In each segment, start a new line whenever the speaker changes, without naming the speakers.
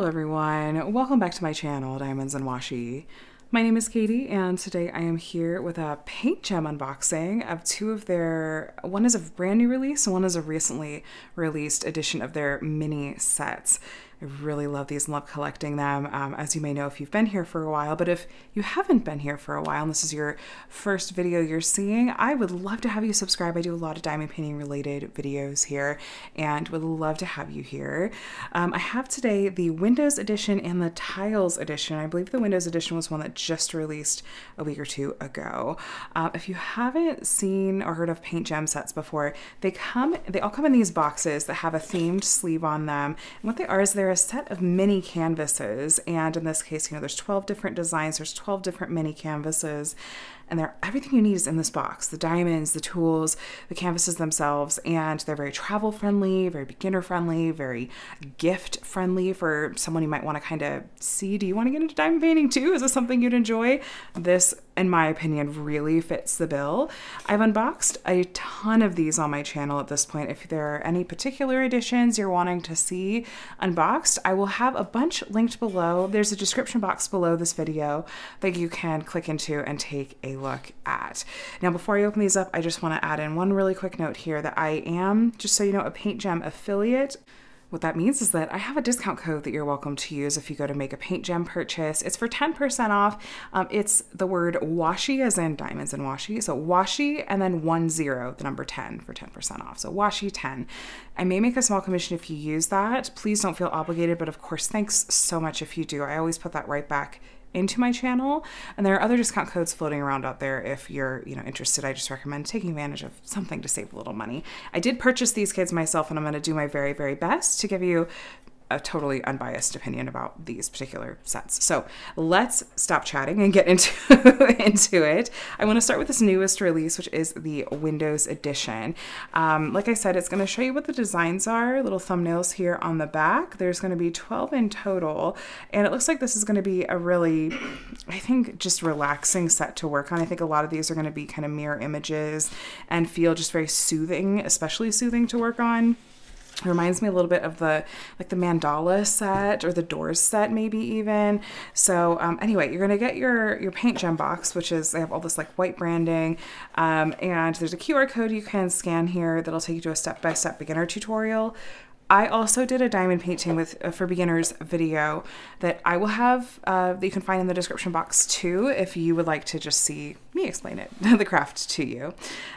Hello everyone, welcome back to my channel, Diamonds and Washi. My name is Katie and today I am here with a PaintGem unboxing of two of their, one is a brand new release and one is a recently released edition of their mini sets. I really love these and love collecting them, as you may know if you've been here for a while, but if you haven't been here for a while and this is your first video you're seeing, I would love to have you subscribe. I do a lot of diamond painting related videos here and would love to have you here. I have today the Windows edition and the Tiles edition. I believe the Windows edition was one that just released a week or two ago. If you haven't seen or heard of PaintGem sets before, they all come in these boxes that have a themed sleeve on them. And what they are is they're a set of mini canvases, and in this case, you know, there's 12 different designs, there's 12 different mini canvases, and everything you need is in this box. The diamonds, the tools, the canvases themselves, and they're very travel friendly, very beginner friendly, very gift friendly for someone you might want to kind of see, do you want to get into diamond painting too? Is this something you'd enjoy? This, in my opinion, really fits the bill. I've unboxed a ton of these on my channel at this point. If there are any particular editions you're wanting to see unboxed, I will have a bunch linked below. There's a description box below this video that you can click into and take a look at. Now, before I open these up, I just want to add in one really quick note here that I am, just so you know, a PaintGem affiliate. What that means is that I have a discount code that you're welcome to use if you go to make a PaintGem purchase. It's for 10% off. It's the word Washi, as in diamonds and Washi. So Washi and then 10, the number 10 for 10% off. So Washi 10. I may make a small commission if you use that. Please don't feel obligated, but of course, thanks so much if you do. I always put that right back into my channel, and there are other discount codes floating around out there if you're interested. I just recommend taking advantage of something to save a little money. I did purchase these kits myself, and I'm going to do my very, very best to give you a totally unbiased opinion about these particular sets. So let's stop chatting and get into it. I want to start with this newest release, which is the Windows edition. Like I said, it's going to show you what the designs are, little thumbnails here on the back. There's going to be 12 in total, and it looks like this is going to be a really, I think, just relaxing set to work on. I think a lot of these are going to be kind of mirror images and feel just very soothing, especially soothing to work on. It reminds me a little bit of the Mandala set or the Doors set, maybe even. So anyway, you're gonna get your PaintGem box, which is, they have all this like white branding, and there's a QR code you can scan here that'll take you to a step-by-step beginner tutorial. I also did a diamond painting with for beginners video that I will have that you can find in the description box too if you would like to just see me explain it, the craft to you.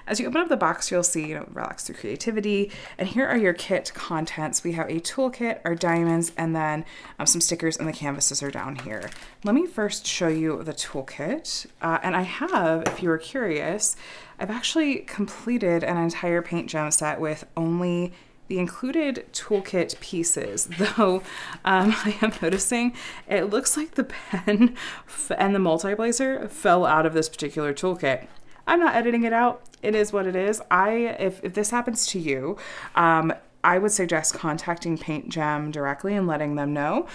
As you open up the box, you'll see, relax through creativity, and here are your kit contents. We have a toolkit, our diamonds, and then some stickers, and the canvases are down here. Let me first show you the toolkit, and I have, if you were curious, I've actually completed an entire PaintGem set with only the included toolkit pieces, though I am noticing it looks like the pen and the multi-blazer fell out of this particular toolkit. I'm not editing it out. It is what it is. If this happens to you, I would suggest contacting PaintGem directly and letting them know.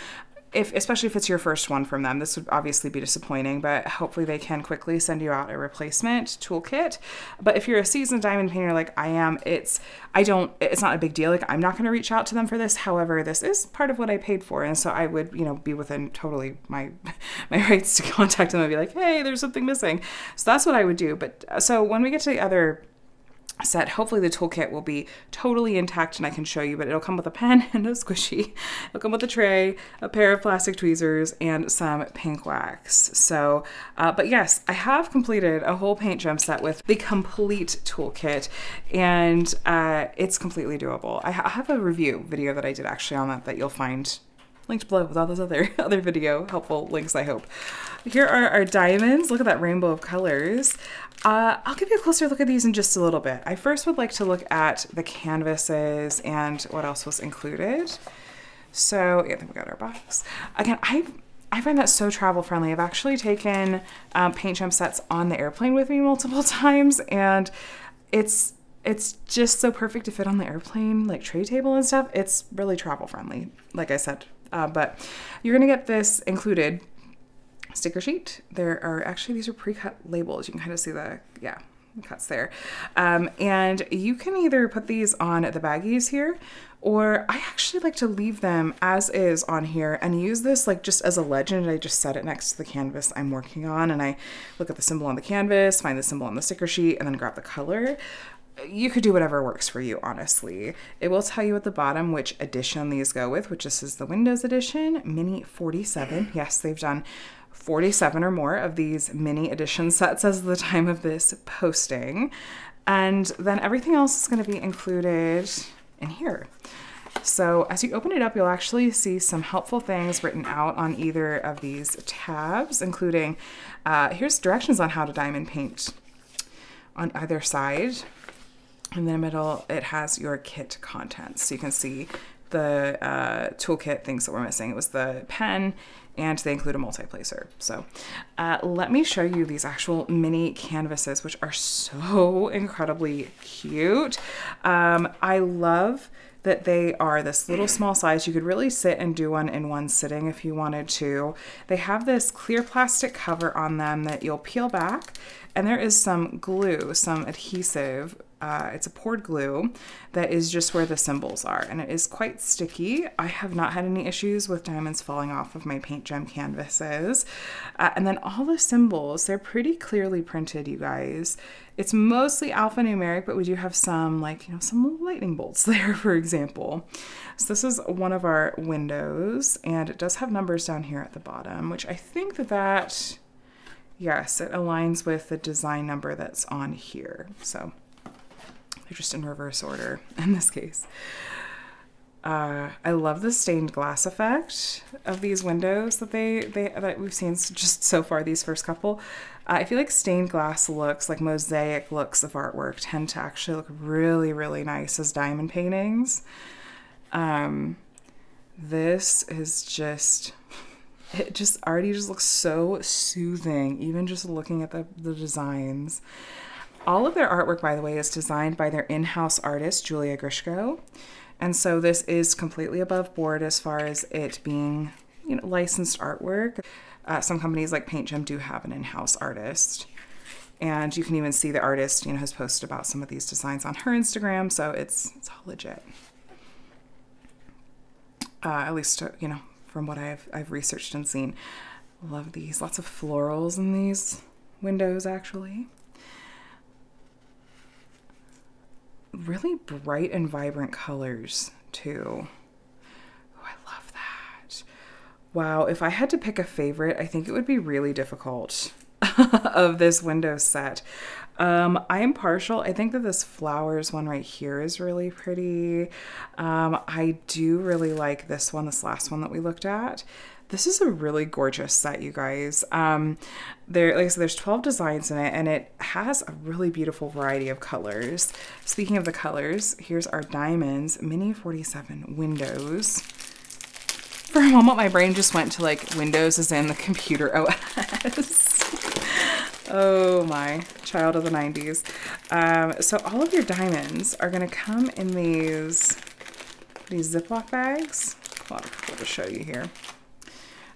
Especially if it's your first one from them. This would obviously be disappointing, but hopefully they can quickly send you out a replacement toolkit. But if you're a seasoned diamond painter like I am, it's not a big deal. Like, I'm not going to reach out to them for this. However, this is part of what I paid for, and so I would, be within totally my rights to contact them and be like, hey, there's something missing. So that's what I would do. But so when we get to the other set, hopefully the toolkit will be totally intact and I can show you, but it'll come with a pen and a squishy. It'll come with a tray, a pair of plastic tweezers, and some pink wax. So, but yes, I have completed a whole PaintGem set with the complete toolkit, and it's completely doable. I have a review video that I did actually on that you'll find linked below with all those other video helpful links, I hope. Here are our diamonds. Look at that rainbow of colors. I'll give you a closer look at these in just a little bit. I first would like to look at the canvases and what else was included. So yeah, then we got our box. Again, I find that so travel friendly. I've actually taken PaintGem sets on the airplane with me multiple times, and it's just so perfect to fit on the airplane, like tray table and stuff. It's really travel friendly, like I said. But you're gonna get this included sticker sheet. There are actually, these are pre-cut labels. You can kind of see the cuts there. And you can either put these on the baggies here, or I actually like to leave them as is on here and use this like just as a legend. I just set it next to the canvas I'm working on, and I look at the symbol on the canvas, find the symbol on the sticker sheet, and then grab the color. You could do whatever works for you, honestly. It will tell you at the bottom which edition these go with, which this is the Windows edition, Mini 47. Yes, they've done 47 or more of these mini edition sets as of the time of this posting. And then everything else is going to be included in here. So as you open it up, you'll actually see some helpful things written out on either of these tabs, including here's directions on how to diamond paint on either side. In the middle, it has your kit contents. So you can see the toolkit things that we're missing. It was the pen, and they include a multi-placer. So let me show you these actual mini canvases, which are so incredibly cute. I love that they are this little small size. You could really sit and do one in one sitting if you wanted to. They have this clear plastic cover on them that you'll peel back, and there is some glue, some adhesive. It's a poured glue that is just where the symbols are, and it is quite sticky. I have not had any issues with diamonds falling off of my PaintGem canvases. And then all the symbols, they're pretty clearly printed, you guys. It's mostly alphanumeric, but we do have some, like, you know, some lightning bolts there, for example. So this is one of our windows, and it does have numbers down here at the bottom, which I think that, yes, it aligns with the design number that's on here. So they're just in reverse order in this case. I love the stained glass effect of these windows that that we've seen just so far, these first couple. I feel like stained glass looks, like mosaic looks of artwork, tend to actually look really, really nice as diamond paintings. This is just, it just already just looks so soothing, even just looking at the designs. All of their artwork, by the way, is designed by their in-house artist, Julia Grishko. And so this is completely above board as far as it being, you know, licensed artwork. Some companies like PaintGem do have an in-house artist. And you can even see the artist, you know, has posted about some of these designs on her Instagram. So it's all legit. At least, you know, from what I've researched and seen. Love these. Lots of florals in these windows, actually. Really bright and vibrant colors too. Oh, I love that. Wow, if I had to pick a favorite, I think it would be really difficult of this window set. I am partial. I think that this flowers one right here is really pretty. I do really like this one, this last one that we looked at. This is a really gorgeous set, you guys. Like I said, there's 12 designs in it, and it has a really beautiful variety of colors. Speaking of the colors, here's our diamonds, Mini 47 windows. For a moment, my brain just went to like Windows as in the computer OS. Oh my, child of the 90s. So all of your diamonds are gonna come in these Ziploc bags. I'll have a couple to show you here.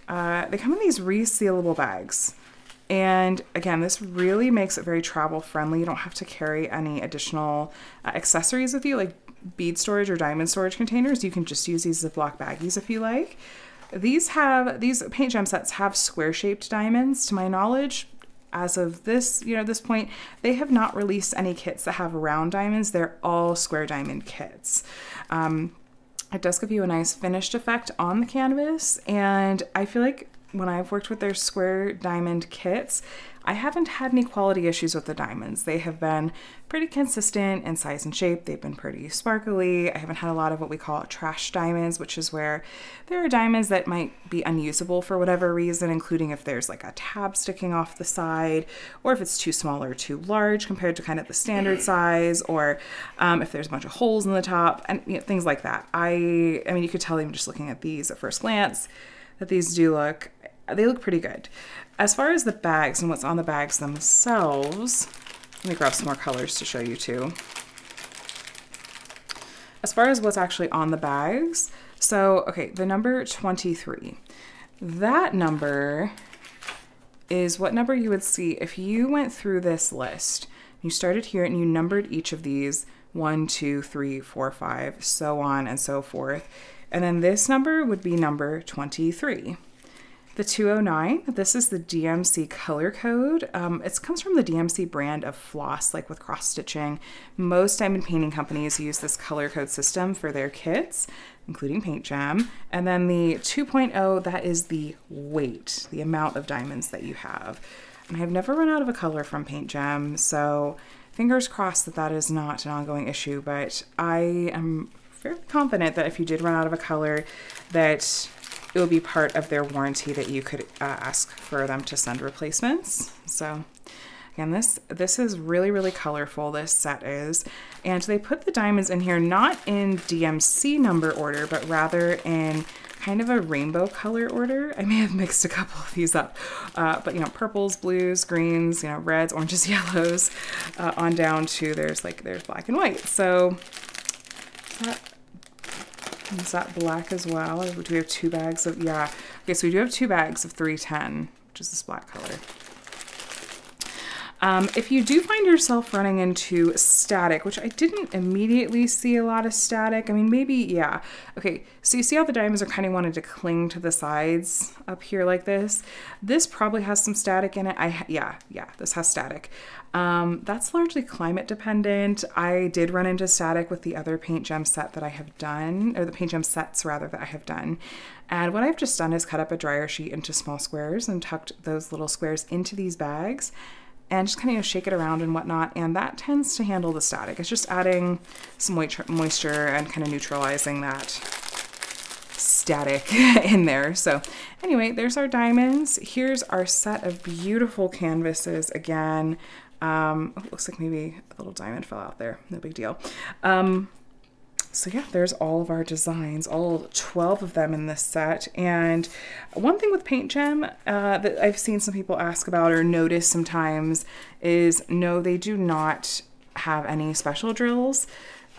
They come in these resealable bags. And again, this really makes it very travel friendly. You don't have to carry any additional accessories with you, like bead storage or diamond storage containers. You can just use these Ziploc baggies if you like. These PaintGem sets have square-shaped diamonds. To my knowledge, as of this, this point, they have not released any kits that have round diamonds. They're all square diamond kits. It does give you a nice finished effect on the canvas, and I feel like when I've worked with their square diamond kits, I haven't had any quality issues with the diamonds. They have been pretty consistent in size and shape. They've been pretty sparkly. I haven't had a lot of what we call trash diamonds, which is where there are diamonds that might be unusable for whatever reason, including if there's like a tab sticking off the side, or if it's too small or too large compared to kind of the standard size, or if there's a bunch of holes in the top, and things like that. I mean, you could tell even just looking at these at first glance that these look pretty good. As far as the bags and what's on the bags themselves, let me grab some more colors to show you too. As far as what's actually on the bags, so, okay, the number 23, that number is what number you would see if you went through this list You started here and you numbered each of these 1, 2, 3, 4, 5, so on and so forth. And then this number would be number 23. The 209, this is the DMC color code. It comes from the DMC brand of floss, like with cross stitching. Most diamond painting companies use this color code system for their kits, including PaintGem. And then the 2.0, that is the weight, the amount of diamonds that you have. And I've never run out of a color from PaintGem, so fingers crossed that that is not an ongoing issue, but I am fairly confident that if you did run out of a color, that it will be part of their warranty that you could ask for them to send replacements. So again, this is really, really colorful, this set is. And they put the diamonds in here not in DMC number order, but rather in kind of a rainbow color order. I may have mixed a couple of these up, but you know, purples, blues, greens, you know, reds, oranges, yellows, on down to there's black and white. So is that black as well? Or do we have 2 bags of, yeah. Okay, so we do have 2 bags of 310, which is this black color. If you do find yourself running into static, which I didn't immediately see a lot of static, I mean, maybe, yeah. Okay, so you see how the diamonds are kind of wanting to cling to the sides up here like this? This probably has some static in it. Yeah, this has static. That's largely climate dependent. I did run into static with the other PaintGem set that I have done, or the PaintGem sets rather that I have done. And what I've just done is cut up a dryer sheet into small squares and tucked those little squares into these bags and just kind of, you know, shake it around and whatnot. And that tends to handle the static. It's just adding some moisture and kind of neutralizing that static in there. So anyway, there's our diamonds. Here's our set of beautiful canvases again. It looks like maybe a little diamond fell out there. No big deal. So yeah, there's all of our designs, all 12 of them in this set. And one thing with PaintGem that I've seen some people ask about or notice sometimes is no, they do not have any special drills,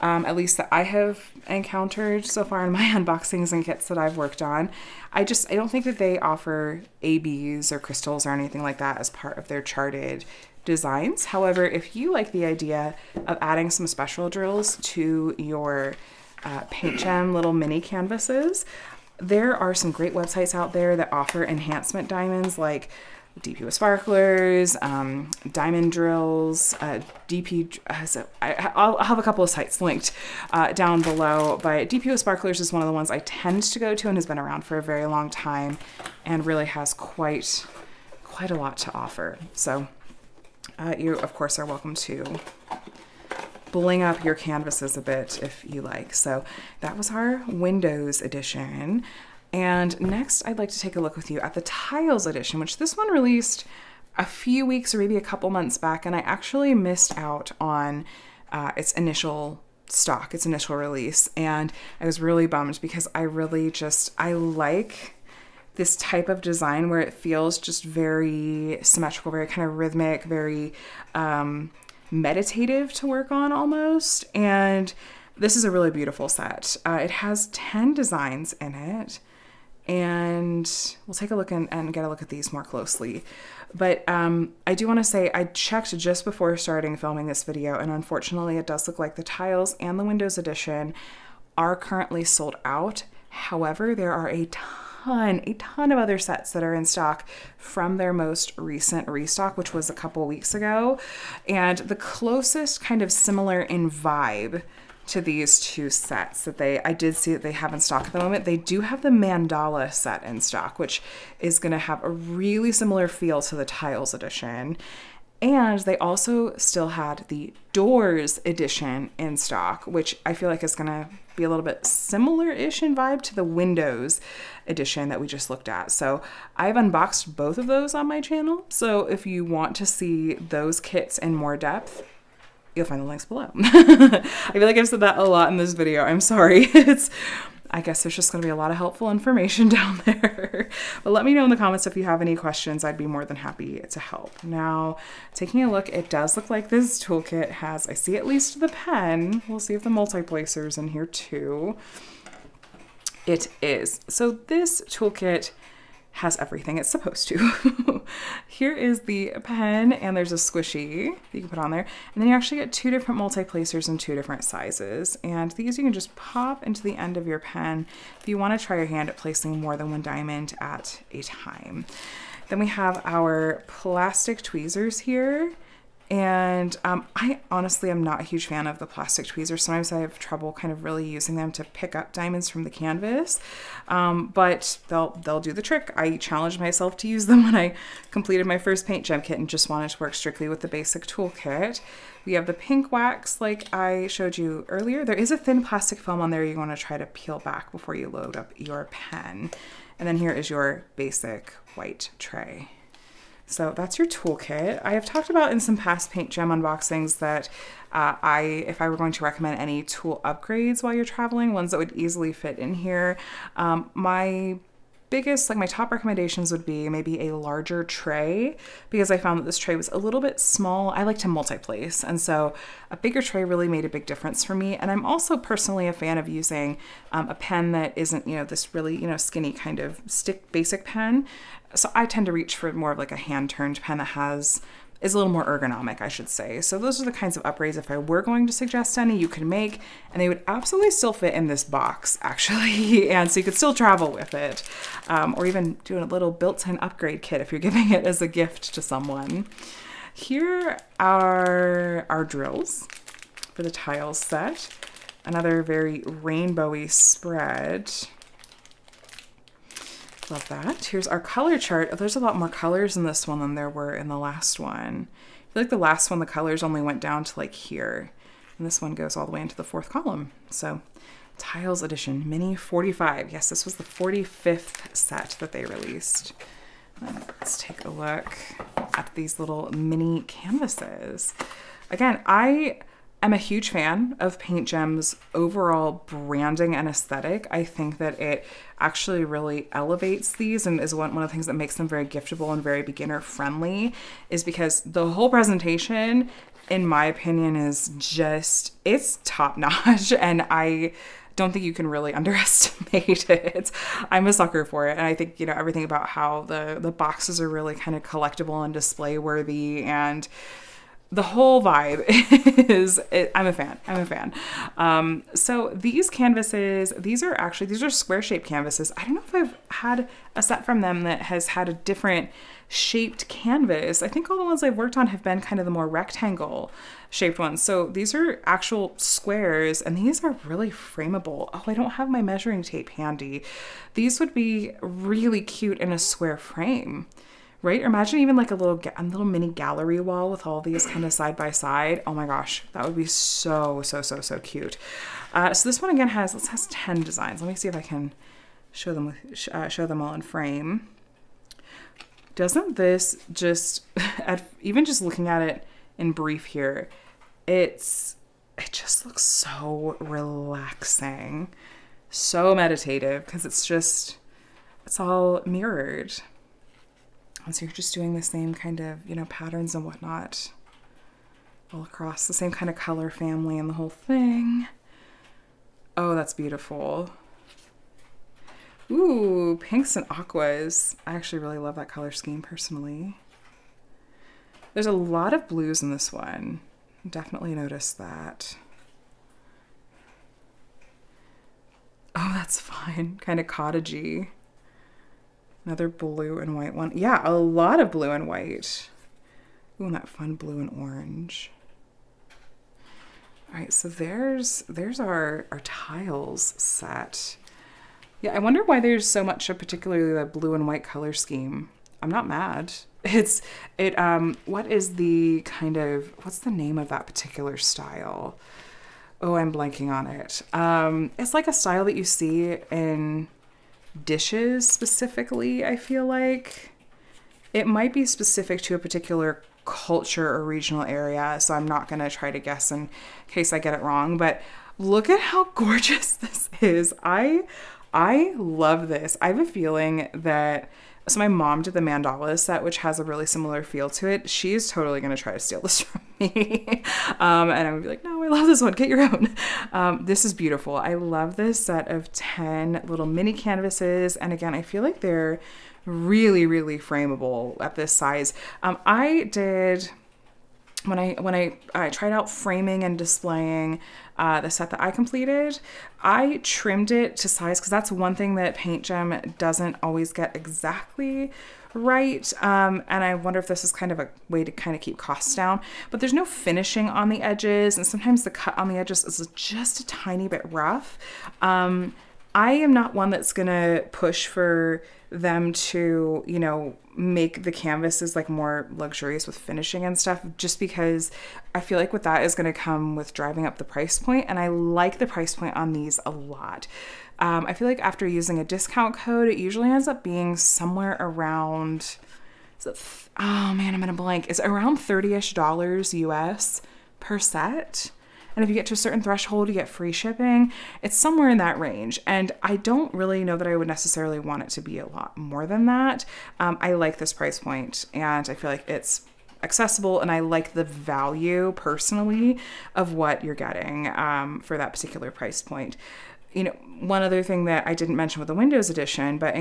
at least that I have encountered so far in my unboxings and kits that I've worked on. I don't think that they offer ABs or crystals or anything like that as part of their charted designs. However, if you like the idea of adding some special drills to your PaintGem little mini canvases, there are some great websites out there that offer enhancement diamonds like DP with sparklers, diamond drills, DP. I'll have a couple of sites linked down below, but DP with sparklers is one of the ones I tend to go to and has been around for a very long time and really has quite a lot to offer. So you, of course, are welcome to bling up your canvases a bit if you like. So that was our Windows edition. And next, I'd like to take a look with you at the Tiles edition, which this one released a few weeks or maybe a couple months back, and I actually missed out on its initial stock, its initial release. And I was really bummed because I like this type of design where it feels just very symmetrical, very kind of rhythmic, very meditative to work on almost. And this is a really beautiful set. It has 10 designs in it, and we'll take a look and get a look at these more closely. But I do want to say I checked just before starting filming this video, and unfortunately it does look like the Tiles and the Windows edition are currently sold out. However, there are a ton of other sets that are in stock from their most recent restock, which was a couple weeks ago. And the closest kind of similar in vibe to these two sets that I did see that they have in stock at the moment, they do have the Mandala set in stock, which is going to have a really similar feel to the Tiles edition. And they also still had the Doors edition in stock, which I feel like is going to be a little bit similar-ish in vibe to the Windows edition that we just looked at. So I've unboxed both of those on my channel. So if you want to see those kits in more depth, you'll find the links below. I feel like I've said that a lot in this video. I'm sorry. I guess there's just going to be a lot of helpful information down there. But let me know in the comments if you have any questions. I'd be more than happy to help. Now, taking a look, it does look like this toolkit has, I see at least the pen. We'll see if the multi-placer's in here too. It is. So this toolkit has everything it's supposed to. Here is the pen, and there's a squishy that you can put on there. And then you actually get 2 different multi-placers in 2 different sizes. And these you can just pop into the end of your pen if you want to try your hand at placing more than 1 diamond at a time. Then we have our plastic tweezers here. And I honestly am not a huge fan of the plastic tweezers. Sometimes I have trouble kind of really using them to pick up diamonds from the canvas, but they'll do the trick. I challenged myself to use them when I completed my first PaintGem kit and just wanted to work strictly with the basic toolkit. We have the pink wax like I showed you earlier. There is a thin plastic film on there you want to try to peel back before you load up your pen. And then here is your basic white tray. So that's your toolkit. I have talked about in some past PaintGem unboxings that if I were going to recommend any tool upgrades while you're traveling, ones that would easily fit in here, my biggest, like my top recommendations would be maybe a larger tray, because I found that this tray was a little bit small. I like to multi-place, and so a bigger tray really made a big difference for me. And I'm also personally a fan of using a pen that isn't, this really, skinny kind of stick basic pen. So I tend to reach for more of like a hand-turned pen that is a little more ergonomic, I should say. So those are the kinds of upgrades, if I were going to suggest any, you could make, and they would absolutely still fit in this box, actually. And so you could still travel with it, or even do a little built-in upgrade kit if you're giving it as a gift to someone. Here are our drills for the tiles set. Another very rainbowy spread. Love that. Here's our color chart. Oh, there's a lot more colors in this one than there were in the last one. I feel like the last one, the colors only went down to like here. And this one goes all the way into the 4th column. So Tiles Edition, Mini 45. Yes, this was the 45th set that they released. Let's take a look at these little mini canvases. Again, I'm a huge fan of PaintGem's overall branding and aesthetic. I think that it actually really elevates these, and is one of the things that makes them very giftable and very beginner friendly, is because the whole presentation, in my opinion, is just, it's top notch, and I don't think you can really underestimate it. I'm a sucker for it, and I think, everything about how the boxes are really kind of collectible and display worthy, and the whole vibe I'm a fan. So these canvases, these are square shaped canvases. I don't know if I've had a set from them that has had a different shaped canvas. I think all the ones I've worked on have been kind of the more rectangle shaped ones. So these are actual squares, and these are really frameable. Oh, I don't have my measuring tape handy. These would be really cute in a square frame. Right? Or imagine even like a little mini gallery wall with all these kind of side by side. Oh my gosh, that would be so cute. So this one again has 10 designs. Let me see if I can show them all in frame. Doesn't this just, even just looking at it in brief here, it just looks so relaxing, so meditative, because it's all mirrored. And so you're just doing the same kind of, patterns and whatnot all across, the same kind of color family and the whole thing. Oh, that's beautiful. Ooh, pinks and aquas. I actually really love that color scheme personally. There's a lot of blues in this one. Definitely noticed that. Oh, that's fine. Kind of cottagey. Another blue and white one. Yeah, a lot of blue and white. Ooh, and that fun blue and orange. All right, so there's our tiles set. Yeah, I wonder why there's so much of particularly the blue and white color scheme. I'm not mad. What's the name of that particular style? Oh, I'm blanking on it. It's like a style that you see in dishes specifically. I feel like it might be specific to a particular culture or regional area, so I'm not gonna try to guess in case I get it wrong, but look at how gorgeous this is. I love this. I have a feeling that, so my mom did the Mandala set, which has a really similar feel to it. She is totally going to try to steal this from me. And I'm going to be like, no, I love this one. Get your own. This is beautiful. I love this set of 10 little mini canvases. And again, I feel like they're really, really frameable at this size. I did, when I tried out framing and displaying the set that I completed, I trimmed it to size, because that's one thing that PaintGem doesn't always get exactly right. And I wonder if this is kind of a way to kind of keep costs down, but there's no finishing on the edges, and sometimes the cut on the edges is just a tiny bit rough. I am not one that's gonna push for them to, you know, make the canvases like more luxurious with finishing and stuff, just because I feel like with that is going to come with driving up the price point, and I like the price point on these a lot. I feel like after using a discount code, it usually ends up being somewhere around, oh man, I'm gonna blank. It's around $30-ish US per set. And if you get to a certain threshold, you get free shipping. It's somewhere in that range. And I don't really know that I would necessarily want it to be a lot more than that. I like this price point, and I feel like it's accessible, and I like the value personally of what you're getting for that particular price point. You know, one other thing that I didn't mention with the Windows edition, but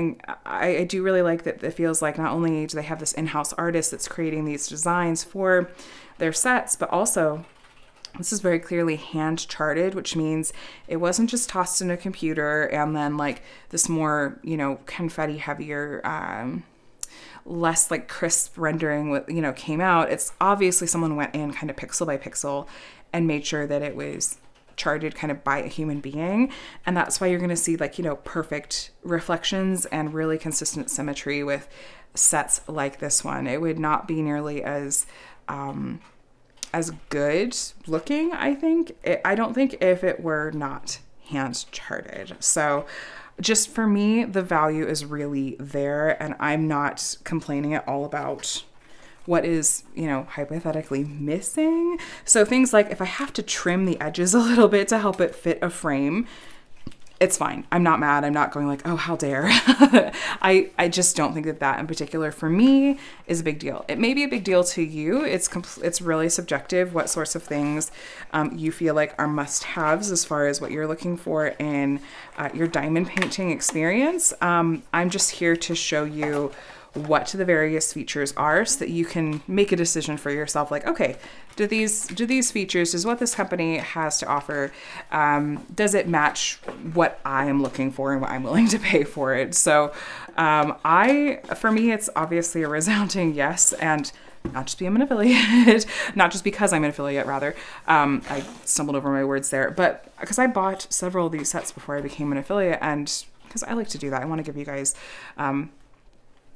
I do really like that it feels like not only do they have this in-house artist that's creating these designs for their sets, but also this is very clearly hand charted, which means it wasn't just tossed in a computer and then like this more, you know, confetti heavier, less like crisp rendering with, you know, came out. It's obviously someone went in kind of pixel by pixel and made sure that it was charted kind of by a human being. And that's why you're going to see like, you know, perfect reflections and really consistent symmetry with sets like this one. It would not be nearly as good looking, I think. I don't think if it were not hand charted. So just for me, the value is really there, and I'm not complaining at all about what is, you know, hypothetically missing. So things like if I have to trim the edges a little bit to help it fit a frame, it's fine. I'm not mad. I'm not going like, oh, how dare. I just don't think that that in particular for me is a big deal. It may be a big deal to you. It's really subjective what sorts of things you feel like are must-haves as far as what you're looking for in your diamond painting experience. I'm just here to show you what the various features are so that you can make a decision for yourself, like, okay, do these features, does what this company has to offer, does it match what I am looking for and what I'm willing to pay for it? So for me, it's obviously a resounding yes, and not just because I'm an affiliate, not just because I'm an affiliate, rather. I stumbled over my words there, but because I bought several of these sets before I became an affiliate, and because I like to do that, I want to give you guys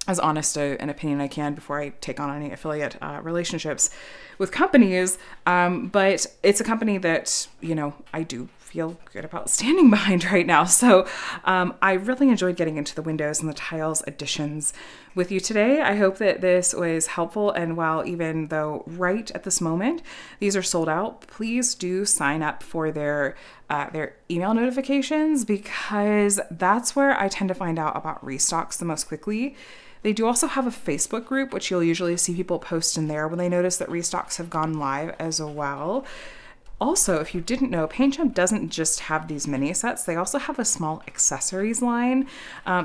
as honest an opinion I can before I take on any affiliate relationships with companies. But it's a company that, you know, I do feel good about standing behind right now. So I really enjoyed getting into the windows and the tiles additions with you today. I hope that this was helpful. And while even though right at this moment, these are sold out, please do sign up for their email notifications, because that's where I tend to find out about restocks the most quickly. They do also have a Facebook group, which you'll usually see people post in there when they notice that restocks have gone live as well. Also, if you didn't know, PaintGem doesn't just have these mini sets. They also have a small accessories line.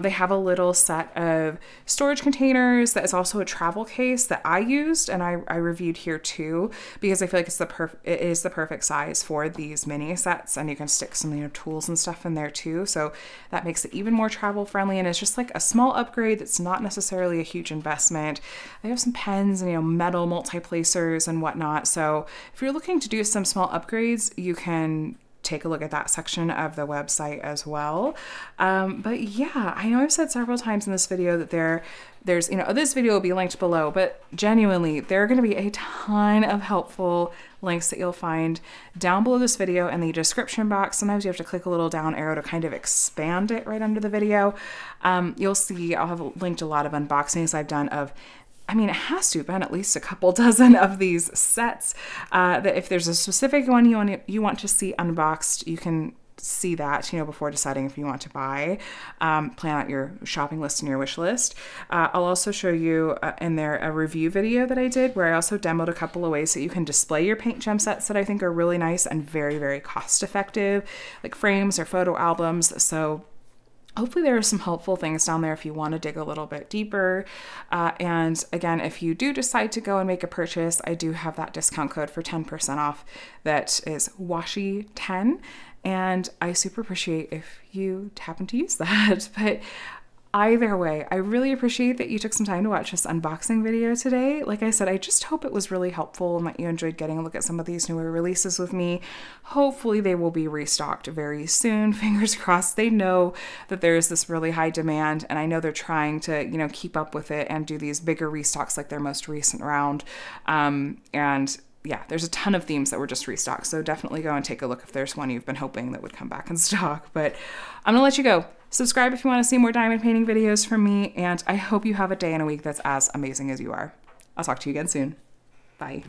They have a little set of storage containers that is also a travel case that I used and I reviewed here too, because I feel like it is the perfect size for these mini sets, and you can stick some, you know, tools and stuff in there too. So that makes it even more travel friendly, and it's just like a small upgrade that's not necessarily a huge investment. They have some pens and, you know, metal multi-placers and whatnot. So if you're looking to do some small upgrades, you can take a look at that section of the website as well. But yeah, I know I've said several times in this video that there's, you know, this video will be linked below, but genuinely, there are going to be a ton of helpful links that you'll find down below this video in the description box. Sometimes you have to click a little down arrow to kind of expand it right under the video. You'll see I'll have linked a lot of unboxings I've done of, I mean, it has to have been at least a couple dozen of these sets. That if there's a specific one you want to see unboxed, you can see that, you know, before deciding if you want to buy. Plan out your shopping list and your wish list. I'll also show you in there a review video that I did where I also demoed a couple of ways that you can display your PaintGem sets that I think are really nice and very, very cost effective, like frames or photo albums. So hopefully there are some helpful things down there if you want to dig a little bit deeper. And again, if you do decide to go and make a purchase, I do have that discount code for 10% off. That is Washi10. And I super appreciate if you happen to use that. But either way, I really appreciate that you took some time to watch this unboxing video today. Like I said, I just hope it was really helpful and that you enjoyed getting a look at some of these newer releases with me. Hopefully they will be restocked very soon. Fingers crossed. They know that there's this really high demand, and I know they're trying to, you know, keep up with it and do these bigger restocks like their most recent round. And yeah, there's a ton of themes that were just restocked. So definitely go and take a look if there's one you've been hoping that would come back in stock. But I'm gonna let you go. Subscribe if you want to see more diamond painting videos from me, and I hope you have a day and a week that's as amazing as you are. I'll talk to you again soon. Bye.